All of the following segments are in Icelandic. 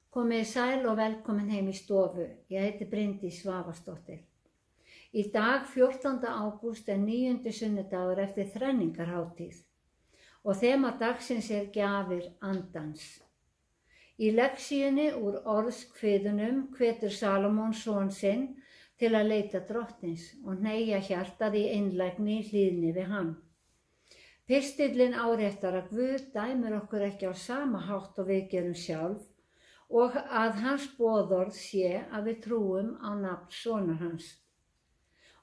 Komið sæl og velkomin heim í stofu. Ég heiti Bryndís Svavarsdóttir. Í dag 14. ágúst er 9. sunnudagur eftir þrenningarhátíð og þema dagsins er gjafir andans. Í lexíunni úr orðskviðunum hvetur Salómon son sinn til að leita drottins og hneigja hjartað í einlægni í hlýðni við hann. Pistillinn áréttar að Guð dæmir okkur ekki á sama hátt og við gerum sjálf og að hans boðorð sé að við trúum á nafn sonar hans.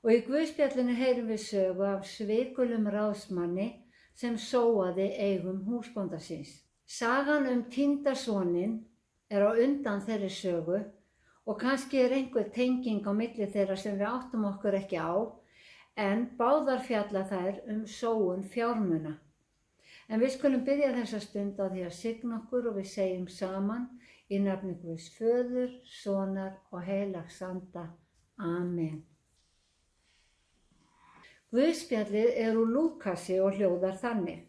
Og í Guðspjallinu heyrum við sögu af svikulum ráðsmanni sem sóaði eigum húsbónda síns. Sagan týnda soninn er á undan þeirri sögu og kannski er einhver tenging á milli þeirra sem við áttum okkur ekki á, en báðar fjalla þær sóun fjármuna. En við skulum byrja þessa stund á því að signa okkur og við segjum saman í nafni Guðs Föður, Sonar og Heilags Anda. Amen. Guðspjallið er úr Lúkasi og hljóðar þannig.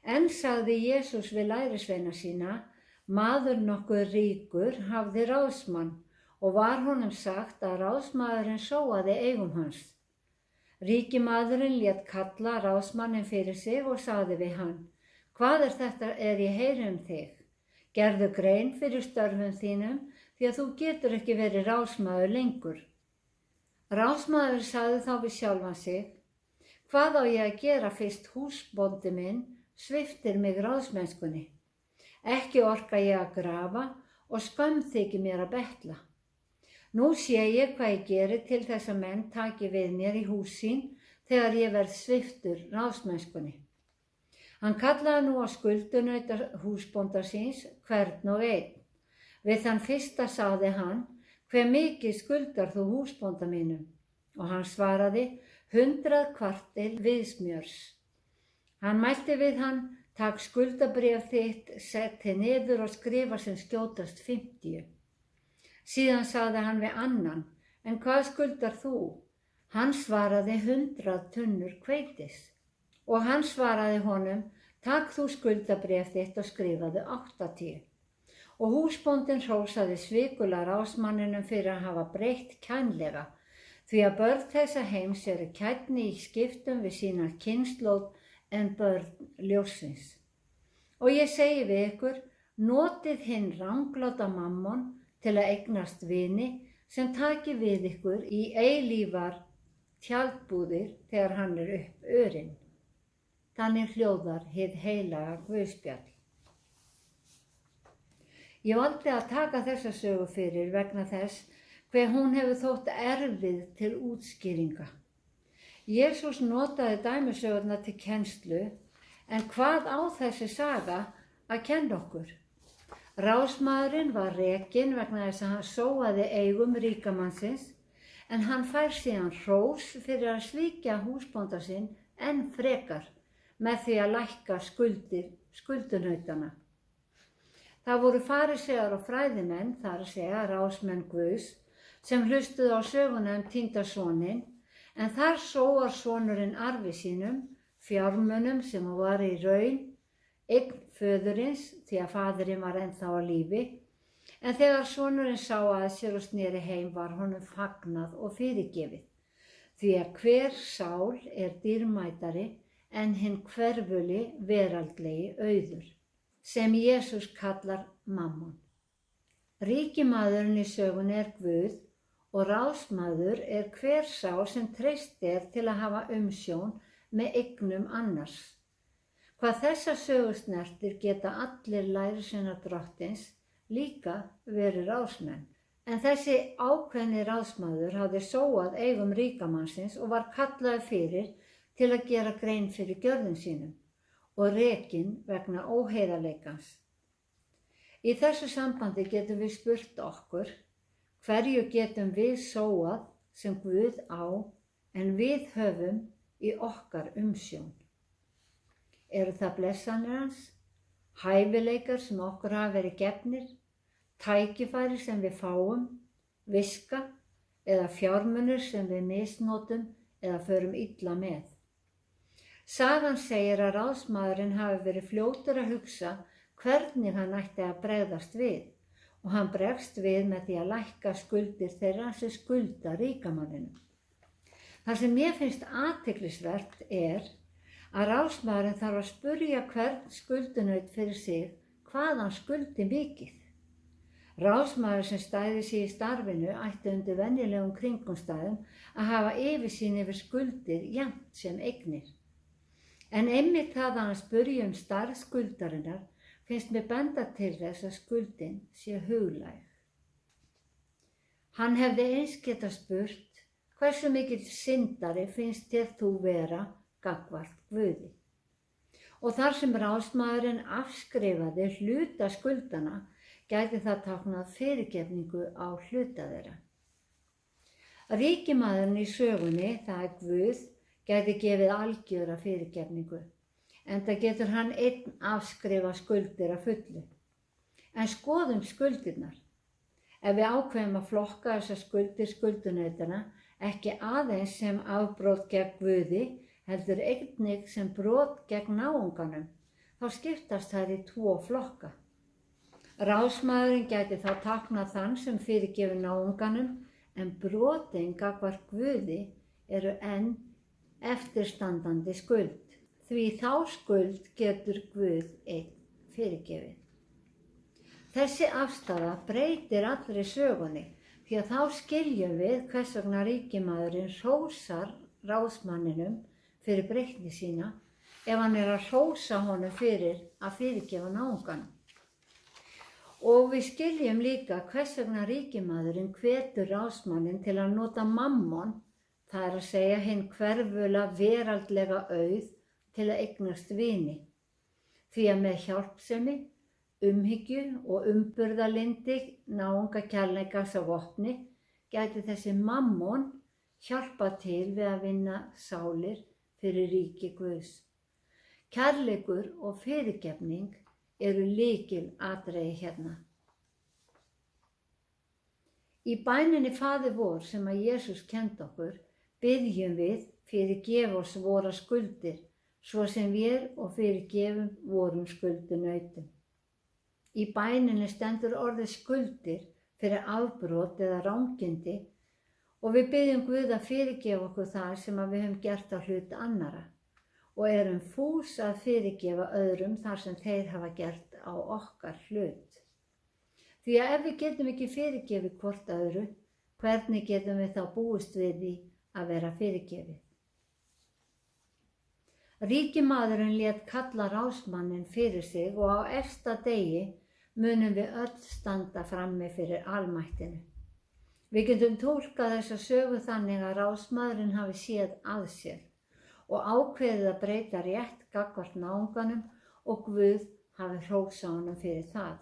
En sagði Jesús við lærisveina sína, maður nokkuð ríkur hafði ráðsmann og var honum sagt að ráðsmaðurinn sóaði eigum hans. Ríki maðurinn lét kalla ráðsmanninn fyrir sig og sagði við hann, hvað er þetta ég heyri þig? Gerðu grein fyrir störfum þínum því að þú getur ekki verið ráðsmaður lengur. Ráðsmaður sagði þá við sjálfan sig, hvað á ég að gera fyrst húsbóndi minn sviptir mig ráðsmennskunni? Ekki orka ég að grafa og skömm þykir mér að betla. Nú sé ég hvað ég geri til þess að menn taki við mér í hús sín þegar ég verð sviptur ráðsmennskunni. Hann kallaði nú á skuldunauta húsbónda síns hvern og einn. Við þann fyrsta sagði hann, hve mikið skuldar þú húsbónda mínum? Og hann svaraði, 100 kvartil viðsmjörs. Hann mælti við hann, takk skuldabréf þitt, sett þið niður og skrifa sem skjótast 50. Síðan sagði hann við annan, en hvað skuldar þú? Hann svaraði 100 tunnur hveitiss. Og hann svaraði honum, takk þú skuldabréf þitt og skrifaðu 80. Og húsbóndinn hrósaði svikulega ráðsmanninum fyrir að hafa breytt kænlega, því að börn þessa heims eru kænni í skiptum við sína kynslóð en börn ljóssins. Og ég segi við ykkur, notið hinn rangláta mammon til að eignast vini sem taki við ykkur í eilífar tjaldbúðir þegar hann er upp örinn. Þannig hljóðar hið heilaga Guðspjall. Ég valdi að taka þessa sögu fyrir vegna þess hve hún hefur þótt erfið til útskýringa. Jesús notaði dæmisögurnar til kennslu, en hvað á þessi saga að kenna okkur? Ráðsmaðurinn var rekinn vegna þess að hann sóaði eigum ríkamannsins, en hann fær síðan hrós fyrir að svíkja húsbónda sinn enn frekar með því að lækka skuldir skuldunautana. Það voru farisegar og fræðimenn, þar að segja ráðsmenn Guðs, sem hlustuðu á söguna týnda soninn, en þar sóar sonurinn arfi sínum, fjármunum sem var í raun eign föðurins því að faðirinn var ennþá á lífi, en þegar sonurinn sá að sér og sneri heim var honum fagnað og fyrirgefið, því að hver sál er dýrmætari en hinn hverfuli veraldlegi auður, sem Jesús kallar mammon. Ríkimaðurinn í sögunni er Guð og ráðsmaður er hver sá sem treyst er til að hafa umsjón með eignum annars. Hvað þessa sögu snertir geta allir lærisveinar drottins líka verið ráðsmenn. En þessi ákveðni ráðsmaður hafði sóað eigum ríkamannsins og var kallaður fyrir til að gera grein fyrir gjörðum sínum og rekinn vegna óheiðarleikans. Í þessu sambandi getum við spurt okkur, hverju getum við sóað sem Guð á en við höfum í okkar umsjón? Eru það blessanir hans, hæfileikar sem okkur hafa verið gefnir, tækifæri sem við fáum, viska eða fjármunir sem við misnotum eða förum illa með? Sagan segir að ráðsmaðurinn hafi verið fljótur að hugsa hvernig hann ætti að bregðast við og hann bregst við með því að lækka skuldir þeirra sem skulda ríkamanninum. Það sem mér finnst athyglisvert að ráðsmaðurinn þarf að spurja hvern skuldunaut fyrir sig hvað hann skuldi mikið. Ráðsmaður sem stæði sig í starfinu ætti undir venjulegum kringumstæðum að hafa yfirsýn yfir skuldir jafnt sem eignir. En einmitt það að hann spurji stærð skuldarinnar finnst mér benda til þess að skuldin sé huglæg. Hann hefði eins getað spurt hversu mikill syndari finnst þér þú vera gagnvart Guði. Og þar sem ráðsmaðurinn afskrifaði hluta skuldana gæti það táknað fyrirgefningu á hluta þeirra. Ríkimaðurinn í sögunni, það Guð, gæti gefið algjöra fyrirgefningu, enda getur hann einn afskrifa skuldir að fullu. En skoðum skuldirnar. Ef við ákveðum að flokka þessar skuldir skuldunautana ekki aðeins sem afbrot gegn Guði, heldur einnig sem brot gegn náunganum, þá skiptast þær í 2 flokka. Ráðsmaðurinn gæti þá táknað þann sem fyrirgefur náunganum, en brotin gagnvart Guði eru enn eftirstandandi skuld. Því þá skuld getur Guð einn fyrirgefið. Þessi afstaða breytir allri sögunni, því að þá skiljum við hvers vegna ríkimaðurinn hrósar ráðsmanninum fyrir breytni sína ef hann að hrósa honum fyrir að fyrirgefa náunganum. Og við skiljum líka hvers vegna ríkimaðurinn hvetur ráðsmanninn til að nota mammon, það að segja hinn hverfula veraldlega auð til að eignast vini. Því að með hjálpsemi, umhyggju og umburðarlyndi náungakærleikas á vopni gæti þessi mammon hjálpa til við að vinna sálir fyrir ríki Guðs. Kærleikur og fyrirgefning eru lykilatriði hérna. Í bæninni Faðir vor sem að Jesús kenndi okkur, biðjum við fyrirgef oss vora skuldir, svo sem við og fyrirgefum vorum skuldunautum. Í bæninni stendur orðið skuldir fyrir afbrot eða rangindi og við biðjum Guð að fyrirgefa okkur það sem að við höfum gert á hlut annara og erum fús að fyrirgefa öðrum þar sem þeir hafa gert á okkar hlut. Því að ef við getum ekki fyrirgefið hvort öðru, hvernig getum við þá búist við því að vera fyrirgefið? Ríkimaðurinn lét kalla ráðsmanninn fyrir sig og á efsta degi munum við öll standa frammi fyrir almættinu. Við getum túlkað þessa sögu þannig að ráðsmaðurinn hafi séð að sér og ákveðið að breyta rétt gagnvart náunganum og Guð hafi hrósað honum fyrir það.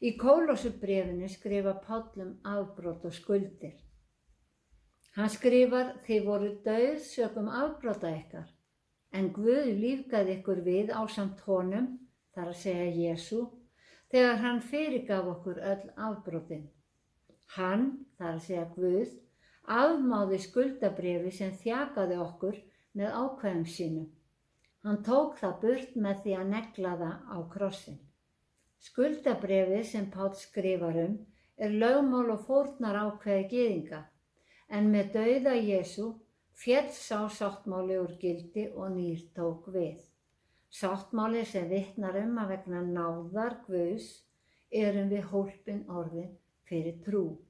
Í Kólossubréfinu skrifa Páll afbrot og skuldir. Hann skrifar: þið voru dauð sökum afbrota ykkar, en Guð lífgaði ykkur við ásamt honum, þar að segja Jesú, þegar hann fyrirgaf okkur öll afbrotin. Hann, þar að segja Guð, afmáði skuldabréfi sem þjakaði okkur með ákvæðum sínum. Hann tók það burt með því að negla það á krossinn. Skuldabréfið sem Páll skrifar lögmál og fórnar ákvæði gyðinga, en með dauða Jesú féll sá sáttmáli úr gildi og nýr tók við. Sáttmáli sem vitnar að vegna náðar Guðs erum við hólpin orðin fyrir trú.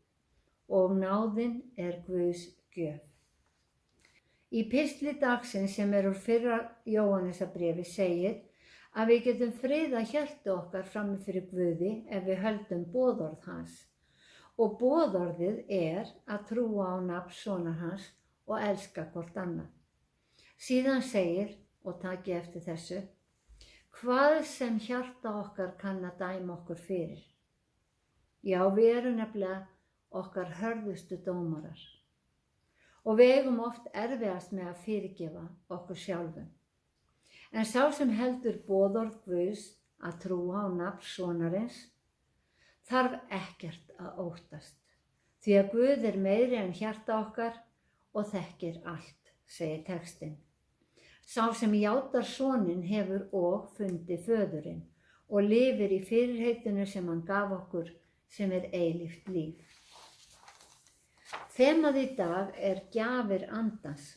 Og náðin Guðs gjöf. Í pistli dagsins sem úr fyrra Jóhannesarbréfi segir að við getum friðað hjarta okkar frammi fyrir Guði ef við höldum boðorð hans. Og boðorðið að trúa á nafn sonar hans og elska hvort annað. Síðan segir, og takið eftir þessu, hvað sem hjarta okkar kann að dæma okkur fyrir. Já, við erum nefnilega okkar hörðustu dómarar og við eigum oft erfiðast með að fyrirgefa okkur sjálfum. En sá sem heldur boðorð Guðs að trúa á nafn sonarins þarf ekkert að óttast, því að Guð meiri en hjarta okkar og þekkir allt, segir textinn. Sá sem játar soninn hefur og fundið föðurinn og lifir í fyrirheitinu sem hann gaf okkur, sem eilíft líf. Þemað í dag gjafir andans.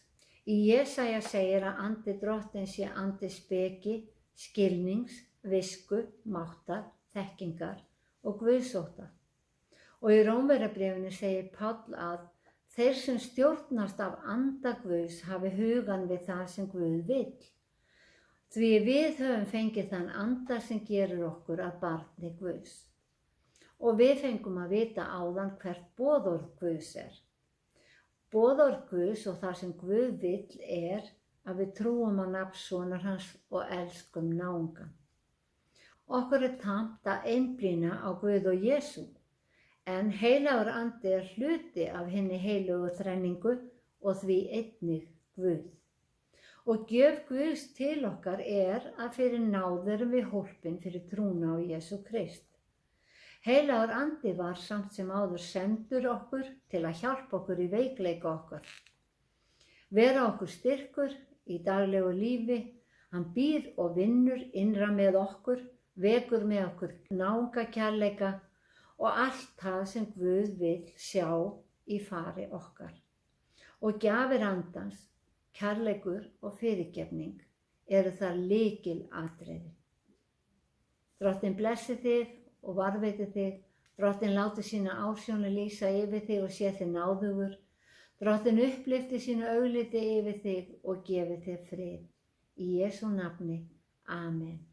Í Jesaja segir að andi Drottins sé andi speki, skilnings, visku, máttar, þekkingar og guðsótta. Og í Rómverjabréfinu segir Páll að þeir sem stjórnast af anda Guðs hafi hugann við það sem Guð vill. Því við höfum fengið þann anda sem gerir okkur að barni Guðs. Og við fengum að vita áðan hvert boðorð Guðs Boðorð Guðs og það sem Guð vill að við trúum á nafn sonar hans og elskum náungan. Okkur tamt að einblína á Guð og Jesú, en heilagur andi hluti af hinni heilugu þrenningu og því einnig Guð. Og gjöf Guðs til okkar að fyrir náð erum við hólpin fyrir trúna á Jesú Krist. Heilagur andi var samt sem áður sendur okkur til að hjálpa okkur í veikleika okkar. Vera okkur styrkur í daglegu lífi, hann býr og vinnur innra með okkur, vekur með okkur náungakærleika og allt það sem Guð vill sjá í fari okkar. Og gjafir andans, kærleikur og fyrirgefning eru það lykilatriði. Drottinn blessi þig og varðveiti þig, Drottinn láti sína ásjónu lýsa yfir þig og sé þig náðugur, Drottinn upplyfti sínu augliti yfir þig og gefi þig frið. Í Jesú nafni, amen.